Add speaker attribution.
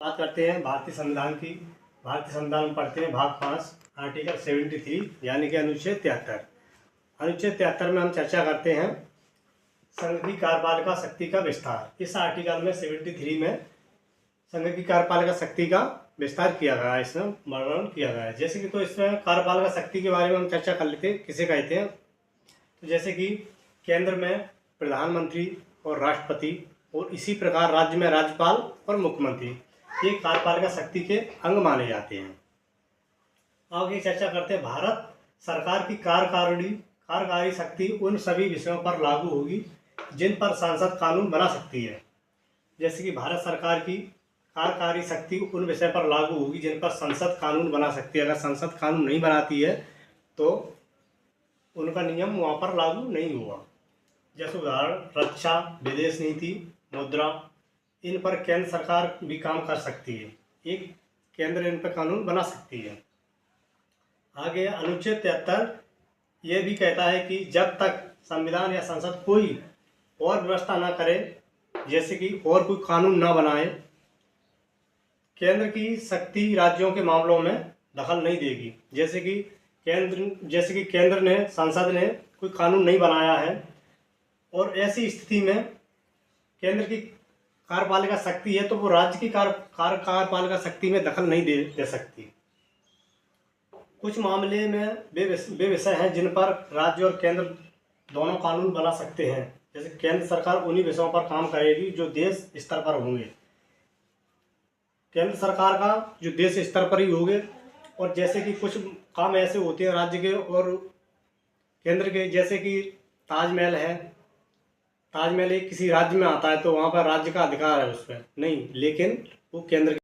Speaker 1: बात करते हैं भारतीय संविधान की। भारतीय संविधान में पढ़ते हैं भाग 5 आर्टिकल 73 यानी कि अनुच्छेद 73। अनुच्छेद 73 में हम चर्चा करते हैं संघ की कार्यपालिका शक्ति का विस्तार। इस आर्टिकल में 73 में संघ की कार्यपालिका शक्ति का विस्तार किया गया है, इसमें वर्णन किया गया है। जैसे कि तो इसमें कार्यपालिका शक्ति के बारे में हम चर्चा कर लेते हैं, किसे कहते हैं। तो जैसे कि केंद्र में प्रधानमंत्री और राष्ट्रपति और इसी प्रकार राज्य में राज्यपाल और मुख्यमंत्री ये कार्यपालिका शक्ति के अंग माने जाते हैं। आगे चर्चा करते हैं भारत सरकार की कार्यकारी शक्ति उन सभी विषयों पर लागू होगी जिन पर संसद कानून बना सकती है। जैसे कि भारत सरकार की कार्यकारी शक्ति उन विषय पर लागू होगी जिन पर संसद कानून बना सकती है। अगर संसद कानून नहीं बनाती है तो उनका नियम वहाँ पर लागू नहीं हुआ। जैसे उदाहरण रक्षा, विदेश नीति, मुद्रा, इन पर केंद्र सरकार भी काम कर सकती है। एक केंद्र इन पर कानून बना सकती है। आगे अनुच्छेद 73 ये भी कहता है कि जब तक संविधान या संसद कोई और व्यवस्था ना करे, जैसे कि और कोई कानून ना बनाए, केंद्र की शक्ति राज्यों के मामलों में दखल नहीं देगी। जैसे कि केंद्र ने, संसद ने कोई कानून नहीं बनाया है और ऐसी स्थिति में केंद्र की कार्यपालिका शक्ति है तो वो राज्य की कार्यपालिका शक्ति में दखल नहीं दे सकती। कुछ मामले में वे विषय हैं जिन पर राज्य और केंद्र दोनों कानून बना सकते हैं। जैसे केंद्र सरकार उन्हीं विषयों पर काम करेगी जो देश स्तर पर होंगे। केंद्र सरकार का जो देश स्तर पर ही होंगे। और जैसे कि कुछ काम ऐसे होते हैं राज्य के और केंद्र के, जैसे कि ताजमहल है। ताजमहल एक किसी राज्य में आता है तो वहाँ पर राज्य का अधिकार है उस पर नहीं, लेकिन वो केंद्र